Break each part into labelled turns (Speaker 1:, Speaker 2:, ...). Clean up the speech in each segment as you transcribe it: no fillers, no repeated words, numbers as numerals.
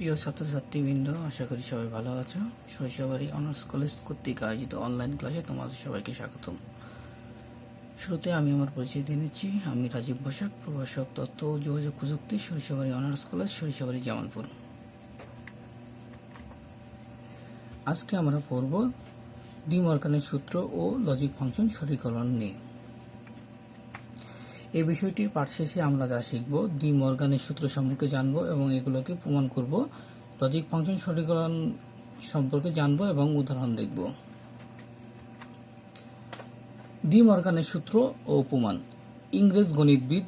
Speaker 1: প্রিয় ছাত্রছাত্রীবৃন্দ, আশা করি সবাই ভালো আছো। সরিষাবাড়ি অনার্স কলেজ কর্তৃক আয়োজিত অনলাইন ক্লাসে তোমাদের সবাইকে স্বাগতম। শুরুতে আমি আমার পরিচয় দিয়ে নিচ্ছি। আমি রাজীব বসাক, প্রভাষক তথ্য ও যোগাযোগ প্রযুক্তি, সরিষাবাড়ি অনার্স কলেজ, সরিষাবাড়ি জামালপুর। আজকে আমরা পড়ব ডি মর্গানের সূত্র ও লজিক ফাংশন সরলীকরণ নিয়ে। এই বিষয়টির পাঠ শেষে আমরা যা শিখব, ডি মর্গানের সূত্র সম্পর্কে জানব এবং এগুলোকে প্রমাণ করব, লজিক ফাংশন সরলীকরণ সম্পর্কে জানব এবং উদাহরণ দেখব। ডি মর্গানের সূত্র ও প্রমাণ। ইংরেজ গণিতবিদ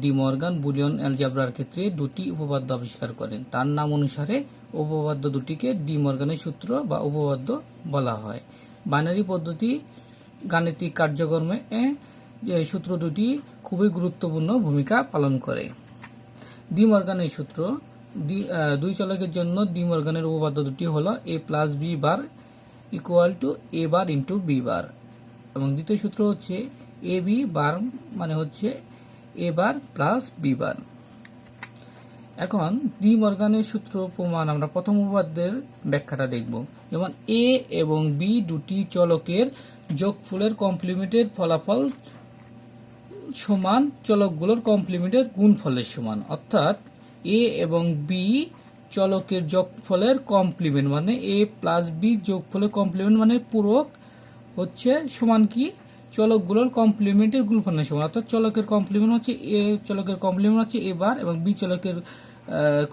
Speaker 1: ডি মর্গান বুলিয়ন অ্যালজেব্রার ক্ষেত্রে দুটি উপপাদ্য আবিষ্কার করেন। তার নাম অনুসারে উপপাদ্য দুটিকে ডি মর্গানের সূত্র বা উপপাদ্য বলা হয়। বাইনারি পদ্ধতি গাণিতিক কার্যক্রমে সূত্র দুটি খুবই গুরুত্বপূর্ণ ভূমিকা পালন করে। ডি মর্গানের সূত্র। দুই চলকের জন্য ডি মর্গানের উপপাদ্য দুটি হলো A plus B bar equal to A bar into B bar, এবং দ্বিতীয় সূত্র হচ্ছে এ বি বার মানে হচ্ছে এ বার প্লাস বি বার। এখন ডি মর্গানের সূত্র প্রমাণ আমরা প্রথম উপপাদ্যের ব্যাখ্যাটা দেখব। যেমন এ এবং বি দুটি চলকের যোগফলের কমপ্লিমেন্টের ফলাফল সমান চলকগুলোর কমপ্লিমেন্টের গুণফলের সমান, অর্থাৎ এ এবং বি চলকের যোগফলের কমপ্লিমেন্ট মানে এ প্লাস বি যোগফলের কমপ্লিমেন্ট মানে পূরক হচ্ছে সমান কি চলকগুলোর কমপ্লিমেন্টের গুণফলের সমান, অর্থাৎ চলকের কমপ্লিমেন্ট হচ্ছে এ চলকের কমপ্লিমেন্ট হচ্ছে এ বার এবং বি চলকের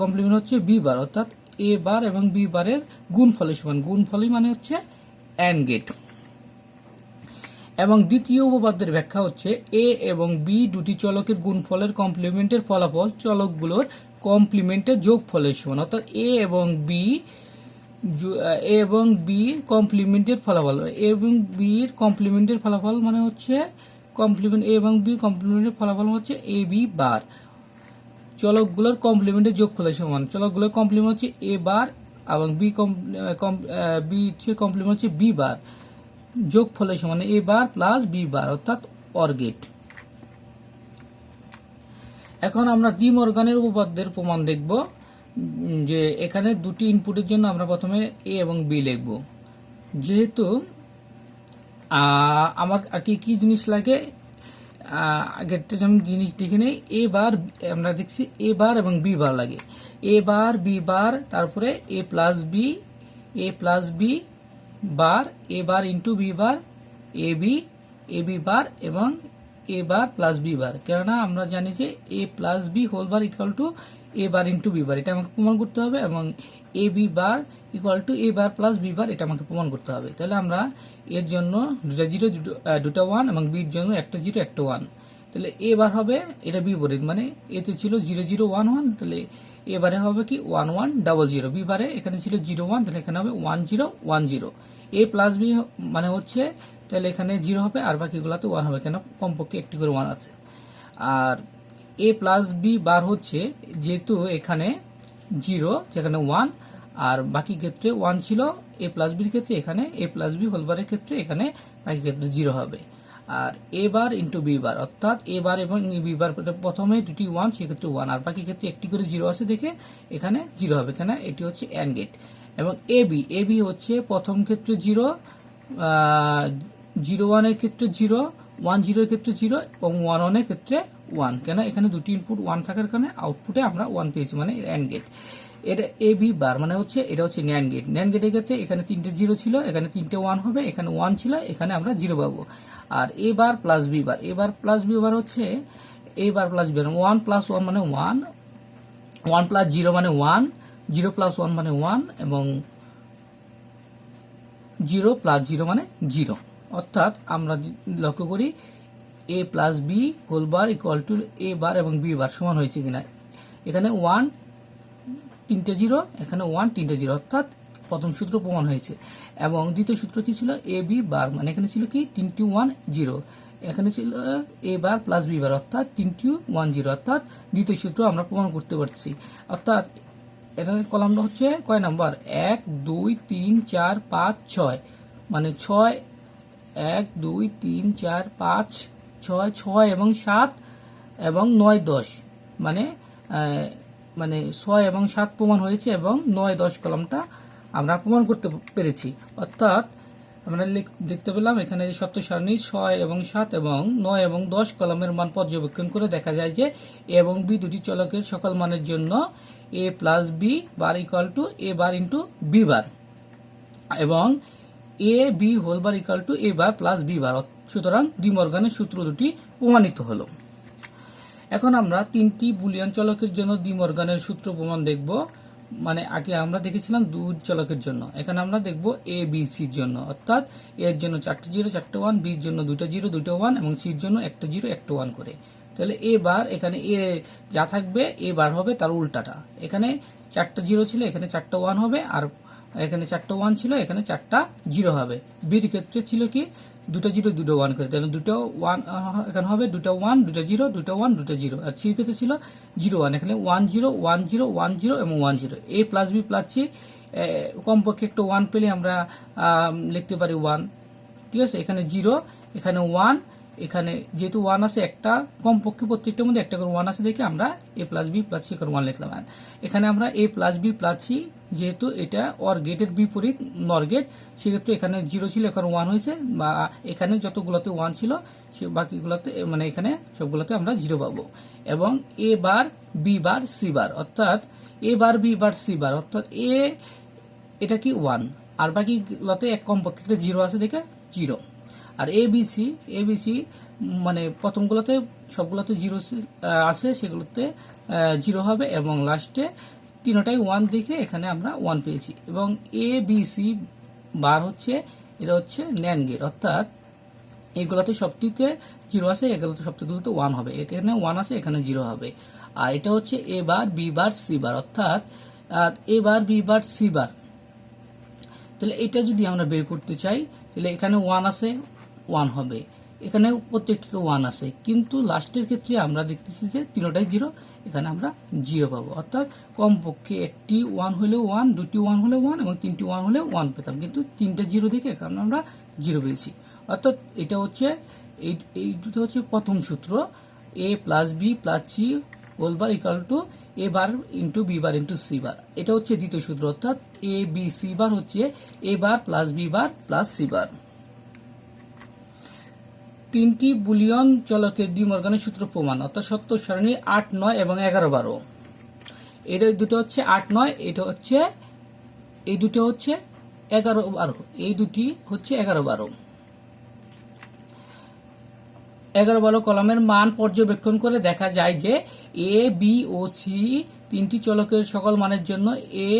Speaker 1: কমপ্লিমেন্ট হচ্ছে বি বার, অর্থাৎ এ বার এবং বি বারের গুণফলের সমান। গুণফলই মানে হচ্ছে অ্যান্ড গেট। এবং দ্বিতীয় উপপাদ্যের ব্যাখ্যা হচ্ছে এ এবং বি দুটি চলকের গুণফলের কমপ্লিমেন্টের ফলাফল চলকগুলোর কমপ্লিমেন্টের যোগফলের সমান, অর্থাৎ এ এবং বি কমপ্লিমেন্টের ফলাফল। এ এবং বির কমপ্লিমেন্টের ফলাফল মানে হচ্ছে কমপ্লিমেন্ট এ এবং বি কমপ্লিমেন্টের ফলাফল হচ্ছে এ বি বার চলকগুলোর কমপ্লিমেন্টের যোগফলের সমান। চলকগুলোর কমপ্লিমেন্ট হচ্ছে এ বার এবং বি কমপ্লিমেন্ট হচ্ছে বি বার যোগফলের সমান এ বার প্লাস বি বার, অর্থাৎ অর গেট। এখন আমরা ডি মর্গানের উপপাদ্যের প্রমাণ দেখব। যে এখানে দুটি ইনপুটের জন্য আমরা প্রথমে এ এবং বি লিখব। যেহেতু আমার আর কি জিনিস লাগে আগেরটা যেমন জিনিস দেখে নেই, এ বার আমরা দেখছি এ বার এবং বি বার লাগে। এ বার বি বার, তারপরে এ প্লাস বি বার, এ বার ইন্টু বি বার, এ বি বার এবং এ বার প্লাস বি বার। কেননা আমরা জানি যে A plus B whole bar equal to A bar into B bar, এটা আমাকে প্রমাণ করতে হবে, এবং A B bar equal to A bar plus B bar, এটা আমাকে প্রমাণ করতে হবে। তাহলে আমরা এর জন্য দুটা জিরো দুটা ওয়ান এবং বির জন্য একটা জিরো একটা ওয়ান, তাহলে এ বার হবে এটা বিপরীত, মানে এতে ছিল 0 0 1 1, তাহলে এবারে হবে কি 1 1 0 0। বি বারে এখানে ছিল 0 1, তাহলে এখানে হবে 1 0 1 0। এ প্লাস বি মানে হচ্ছে তাহলে এখানে 0 হবে আর বাকিগুলোতে 1 হবে, কেন কমপক্ষে একটি করে 1 আছে। আর এ প্লাস বি বার হচ্ছে যেহেতু এখানে 0 যেখানে 1 আর বাকি ক্ষেত্রে 1 ছিল এ প্লাস বির ক্ষেত্রে, এখানে এ প্লাস বি হোল বারের ক্ষেত্রে এখানে বাকি ক্ষেত্রে 0 হবে। আর এ বার ইন্টু বি বার, অর্থাৎ এ বার এবং বি বার প্রথমে দুটি 1 সেক্ষেত্রে 1 আর বাকি ক্ষেত্রে একটি করে 0 আছে দেখে এখানে 0 হবে, কেন এটি হচ্ছে অ্যান্ড গেট। এবং এ বি হচ্ছে প্রথম ক্ষেত্রে 0, 0 1 এর ক্ষেত্রে 0, 1 0 এর ক্ষেত্রে 0 এবং 1 1 এর ক্ষেত্রে 1, কেন এখানে দুটি ইনপুট 1 থাকার কারণে আউটপুটে আমরা 1 পেয়েছি, মানে অ্যান্ড গেট। এটা এ বি বার মানে হচ্ছে এটা হচ্ছে ন্যান্ড গেট। ন্যান্ড গেটের ক্ষেত্রে এখানে 3টে 0 ছিল, এখানে 3টে 1 হবে, এখানে 1 ছিল, এখানে আমরা 0 পাবো। আর এ বার প্লাস বি বার, এ বার প্লাস বি বার হচ্ছে A bar plus B bar 1 plus 1 মানে 1, 1 প্লাস 0 মানে 1, 0 প্লাস 1 মানে 1 এবং 0 প্লাস 0 মানে 0। অর্থাৎ আমরা লক্ষ্য করি A plus B whole bar equal to A bar এবং বি বার সমান হয়েছে কিনা। এখানে 1 3টে 0, এখানে 1 3টে 0, অর্থাৎ প্রথম সূত্র প্রমাণ হয়েছে। এবং দ্বিতীয় সূত্র কি ছিল এ বি বার, মানে এখানে ছিল কি 3টি 1 0, এখানে ছিল এ বার প্লাস বি বার, অর্থাৎ 3টি 1 0, অর্থাৎ দ্বিতীয় সূত্র আমরা প্রমাণ করতে পারছি। অর্থাৎ এখানে কলামটা হচ্ছে কয় নাম্বার 1 2 3 4 5 6, মানে 6 1 2 3 4 5 6 6 এবং 7 এবং 9 10, মানে মানে 6 এবং 7 প্রমাণ হয়েছে এবং 9, 10 কলামটা আমরা প্রমাণ করতে পেরেছি। অর্থাৎ আমরা দেখতে পেলাম এখানে সত্য সারণী 6 এবং 7 এবং 9 এবং 10 কলামের মান পর্যবেক্ষণ করে দেখা যায় যে এ এবং বি দুটি চলকের সকল মানের জন্য A plus B bar equal to A bar into B bar এবং A B whole bar equal to A bar plus B bar. সুতরাং ডি মর্গানের সূত্র দুটি প্রমাণিত হলো। এখন আমরা তিনটি বুলিয়ান চলকের জন্য ডি মর্গানের সূত্র প্রমাণ দেখব। মানে আগে আমরা দেখেছিলাম দুই চলকের জন্য, এখানে আমরা দেখব এ বি সির জন্য। অর্থাৎ এর জন্য 4টা 0 4টা 1, বির জন্য 2টা 0 2টা 1 এবং সির জন্য 1টা 0 1টা 1 করে। তাহলে এ বার এখানে এ যা থাকবে এ বার হবে তার উল্টাটা। এখানে 4টা 0 ছিল, এখানে 4টা 1 হবে, আর এখানে 4টা 1 ছিল, এখানে 4টা 0 হবে। বির ক্ষেত্রে ছিল কি 2টা 0 2টা 1 করে, তাহলে 2টা 1 এখানে হবে 2টা 1 2টা 0 2টা 1 2টা 0। আর সির ক্ষেত্রে ছিল 0 1, এখানে 1 0 1 0 1 0 এবং 1 0। এ প্লাস বি প্লাস সি কমপক্ষে একটা 1 পেলে আমরা লিখতে পারি 1, ঠিক আছে। এখানে 0, এখানে 1, এখানে যেহেতু 1 আছে একটা কমপক্ষে প্রত্যেকটার মধ্যে একটা করে 1 আছে দেখে আমরা এ প্লাস বি প্লাস সি করে 1 লিখলাম। এখানে আমরা এ প্লাস বি প্লাস সি, যেহেতু এটা অর গেটের বিপরীত নর গেট, সেক্ষেত্রে এখানে 0 ছিল এখানে 1 হয়েছে, বা এখানে যতগুলোতে 1 ছিল সে বাকিগুলোতে মানে এখানে সবগুলোতে আমরা 0 পাবো। এবং এ বার বি বার সি বার, অর্থাৎ এ বার বি বার সি বার, অর্থাৎ এ এটা কি 1 আর বাকিগুলোতে এক কমপক্ষে একটা 0 আছে দেখে 0। আর এ বি সি মানে প্রথমগুলোতে সবগুলোতে 0 আছে, সেগুলোতে 0 হবে এবং লাস্টে তিনটাই 1 দেখে এখানে আমরা 1 পেয়েছি। এবং এ বি সি বার হচ্ছে এটা হচ্ছে ন্যান্ড গেট, অর্থাৎ এগুলোতে সবটিতে 0 আছে, এগুলোতে সবটিগুলোতে 1 হবে, এখানে 1 আছে এখানে 0 হবে। আর এটা হচ্ছে A bar B bar C bar, অর্থাৎ এ বার বি বার সি বার। তাহলে এটা যদি আমরা বের করতে চাই তাহলে এখানে 1 আছে 1 হবে, এখানে প্রত্যেকটিতে 1 আছে, কিন্তু লাস্টের ক্ষেত্রে আমরা দেখতেছি যে তিনটাই 0, এখানে আমরা 0 পাবো। অর্থাৎ কমপক্ষে একটি 1 হলেও 1, দুটি 1 হলেও 1 এবং তিনটি 1 হলেও 1 পেতাম, কিন্তু তিনটা 0 দেখে এখানে আমরা 0 পেয়েছি। অর্থাৎ এটা হচ্ছে এই দুটো হচ্ছে প্রথম সূত্র, A plus B plus C whole bar equal to A bar into B bar into C bar. এটা হচ্ছে দ্বিতীয় সূত্র, অর্থাৎ এ বি সি বার হচ্ছে A bar plus B bar plus C bar. তিনটি বুলিয়ন চলকের ডি মর্গানের সূত্র প্রমাণ, অর্থাৎ সত্য সারণী 8 9 এবং 11 12। এটা দুটো হচ্ছে 8 9, এটা হচ্ছে এই দুটো হচ্ছে 11 12, এই দুটি হচ্ছে 11 12। 11 12 কলামের মান পর্যবেক্ষণ করে দেখা যায় যে এ বি ও সি তিনটি চলকের সকল মানের জন্য A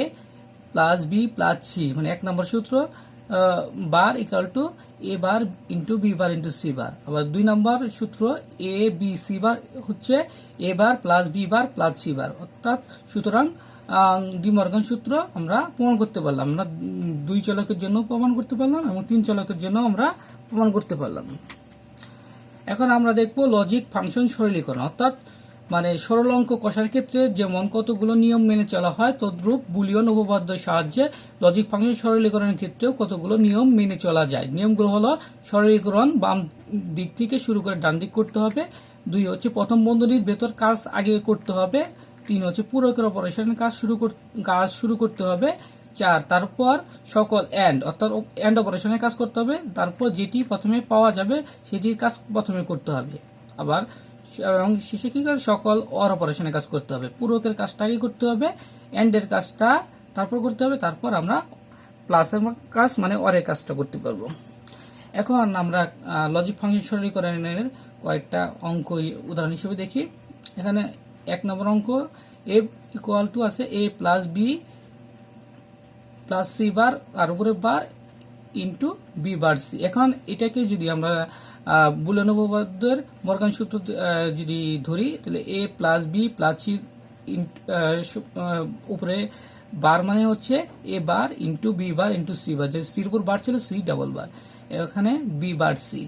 Speaker 1: plus B plus C মানে 1 নম্বর সূত্র bar equal to A bar into B bar into C bar. আবার 2 নম্বর সূত্র এ বি সি বার হচ্ছে A bar plus B bar plus C bar. অর্থাৎ সুতরাং ডি মর্গান সূত্র আমরা প্রমাণ করতে পারলাম, আমরা 2 চলকের জন্য প্রমাণ করতে পারলাম এবং 3 চলকের জন্য আমরা প্রমাণ করতে পারলাম। এখন আমরা দেখব লজিক ফাংশন সরলীকরণ, অর্থাৎ মানে সরল অঙ্ক কষার ক্ষেত্রে যেমন কতগুলো নিয়ম মেনে চলা হয়, তদ্রূপ বুলিয়ন উপপাদ্যের সাহায্যে লজিক ফাংশন সরলীকরণের ক্ষেত্রেও কতগুলো নিয়ম মেনে চলা যায়। নিয়মগুলো হলো সরলীকরণ বাম দিক থেকে শুরু করে ডান দিক করতে হবে, 2 হচ্ছে প্রথম বন্ধনীর ভেতর কাজ আগে করতে হবে, 3 হচ্ছে পূরকের অপারেশনের কাজ শুরু করতে হবে, 4 তারপর সকল এন্ড অর্থাৎ এন্ড অপারেশনের কাজ করতে হবে, তারপর যেটি প্রথমে পাওয়া যাবে সেটির কাজ প্রথমে করতে হবে, আবার এবং শেষে কি করে সকল অর অপারেশনের কাজ করতে হবে। পূরকের কাজটা আগে করতে হবে, এন্ডের কাজটা তারপর করতে হবে, তারপর আমরা প্লাসের কাজ মানে অরের কাজটা করতে পারবো। এখন আমরা লজিক ফাংশন সরলীকরণের কয়েকটা অঙ্ক উদাহরণ হিসেবে দেখি। এখানে 1 নম্বর অঙ্ক এ ইকুয়াল টু আছে A plus B plus C bar আর উপরে bar into B bar C. এখন এটাকে যদি আমরা বুলিয়ন উপপাদ্যের মর্গান সূত্র যদি ধরি তাহলে A plus B plus C উপরে বার মানে হচ্ছে A bar into B bar into C bar, যে সির উপর বার ছিল সি ডাবল বার, এখানে বি বার সি,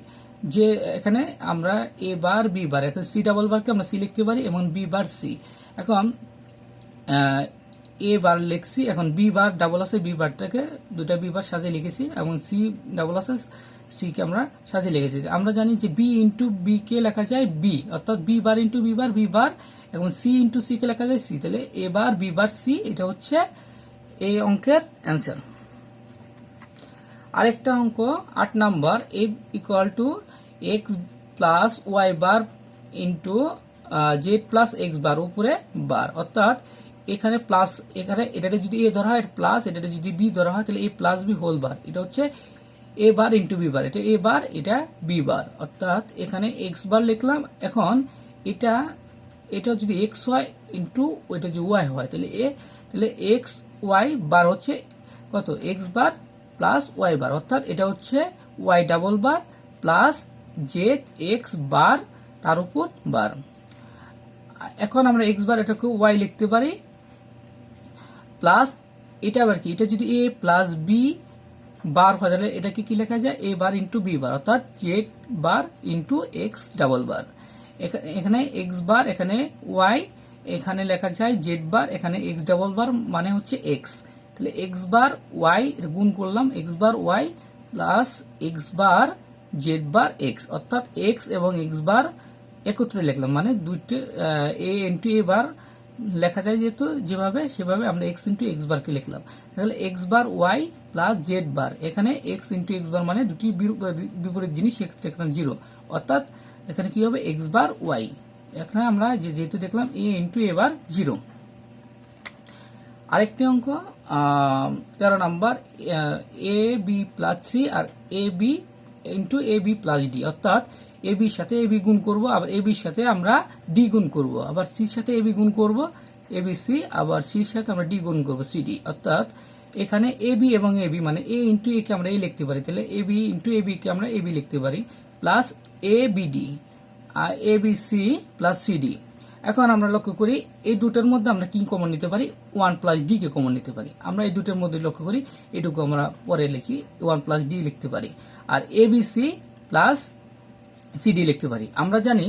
Speaker 1: যে এখানে আমরা এ বার বি বার, এখানে সি ডাবল বারকে আমরা সি লিখতে পারি এবং বি বার সি। এখন এ বার লিখছি, এখন বি বার ডাবল আছে, বি বারটাকে দুটা বি বার সাজিয়ে লিখেছি, এবং সি ডাবল আছে, সি কে আমরা সাজিয়ে লিখেছি। আমরা জানি যে বি ইন্টু বি কে লেখা যায় বি, অর্থাৎ B bar into B bar B bar, এবং সি ইন্টু সি কে লেখা যায় সি। তাহলে এ বার বি বার সি, এটা হচ্ছে এই অঙ্কের অ্যান্সার। আরেকটা অঙ্ক 8 number, A equal to X plus Y bar into Z plus X bar উপরে বার, অর্থাৎ এখানে প্লাস, এখানে এটাতে যদি এ ধরা হয় প্লাস, এটাতে যদি বি ধরা হয় তাহলে এ প্লাস বি হোল বার, এটা হচ্ছে A bar into B bar, এটা এ বার এটা বি বার, অর্থাৎ এখানে এক্স বার লিখলাম। এখন এটা এটা যদি এক্স হয় ইন্টু ওইটা যদি ওয়াই হয় তাহলে এক্স ওয়াই বার হচ্ছে কত, X bar plus Y bar, অর্থাৎ এটা হচ্ছে Y double bar plus Z X bar তার উপর বার। এখন আমরা এক্স বার এটাকে ওয়াই লিখতে পারি, প্লাস এটা আবার কি, এটা যদি এ প্লাস বি বার হয় তাহলে এটাকে কি লেখা যায়, এ বার ইন্টু বি বার, অর্থাৎ Z bar into x double বার। এখানে এক্স বার, এখানে ওয়াই, এখানে লেখা যায় জেড বার, এখানে এক্স ডাবল বার মানে হচ্ছে এক্স, তাহলে এক্স বার ওয়াই গুণ করলাম, x bar Y plus X বার জেড বার এক্স, অর্থাৎ এক্স এবং এক্স বার একত্রে লিখলাম, মানে দুইটি এ ইন্টু এ বার লেখা যায় যেহেতু যেভাবে সেভাবে আমরা এক্স ইন্টু এক্স বার কে লিখলাম। তাহলে x bar Y plus Z bar, এখানে এক্স ইন্টু এক্স বার মানে দুটি বিপরীত জিনিস, সেক্ষেত্রে এখানে জিরো, অর্থাৎ এখানে কি হবে এক্স বার ওয়াই। এখানে আমরা যেহেতু দেখলাম এ ইন্টু এ বার জিরো। আরেকটি অঙ্ক 13 number, A B plus C R A B into A B plus D, অর্থাৎ এ বির সাথে এ বি গুণ করবো, আবার এ বির সাথে আমরা ডি গুণ করব, আবার সির সাথে এ বি গুণ করব এ বি সি, আবার সির সাথে আমরা ডি গুণ করবো সি ডি, অর্থাৎ এখানে এ বি এবং এ বি মানে এ ইন্টু এ কে আমরা এ লিখতে পারি, তাহলে A B into A B কে আমরা এ বি লিখতে পারি, প্লাস এ বি ডি আর A B C plus C D. এখন আমরা লক্ষ্য করি এই দুটোর মধ্যে আমরা কি কমন নিতে পারি, ওয়ান প্লাস ডি কে কমন নিতে পারি। আমরা এই দুটোর মধ্যে লক্ষ্য করি, এটুকু আমরা পরে লিখি, ওয়ান প্লাস ডি লিখতে পারি, আর A B C plus CD লিখতে পারি। আমরা জানি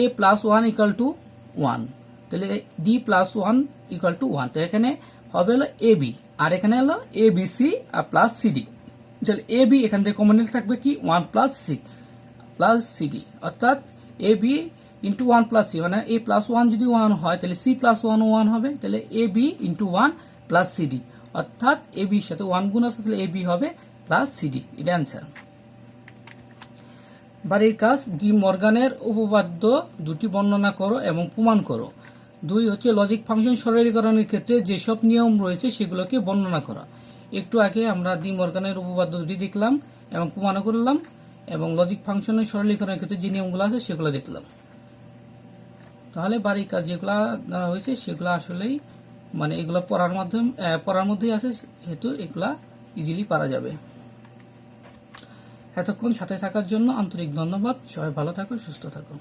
Speaker 1: A plus one equal to one, তাহলে D plus one equal to one, তো এখানে হবে হলো এ বি, আর এখানে হলো এ বি সি আর প্লাস সিডি। তাহলে এ বি এখান থেকে কমন নিলে থাকবে কি one plus C plus CD, অর্থাৎ A B into one plus C, মানে এ প্লাস ওয়ান যদি ওয়ান হয় তাহলে সি প্লাস ওয়ান ওয়ান হবে, তাহলে A B into one plus CD, অর্থাৎ এ বির সাথে ওয়ান গুণ আছে, তাহলে এ বি হবে প্লাস সিডি, এটা অ্যান্সার। বাড়ির কাজ, ডি মর্গানের উপপাদ্য দুটি বর্ণনা করো এবং প্রমাণ করো। 2 হচ্ছে লজিক ফাংশন সরলীকরণের ক্ষেত্রে যেসব নিয়ম রয়েছে সেগুলোকে বর্ণনা করা। একটু আগে আমরা ডি মর্গানের উপপাদ্য দুটি দেখলাম এবং প্রমাণ করলাম, এবং লজিক ফাংশনের সরলীকরণের ক্ষেত্রে যে নিয়মগুলো আছে সেগুলো দেখলাম। তাহলে বাড়ির কাজ যেগুলো হয়েছে সেগুলো আসলেই মানে এগুলো পড়ার মধ্যেই আছে, সেহেতু এগুলা ইজিলি পারা যাবে। এতক্ষণ সাথে থাকার জন্য আন্তরিক ধন্যবাদ। সবাই ভালো থাকো, সুস্থ থাকো।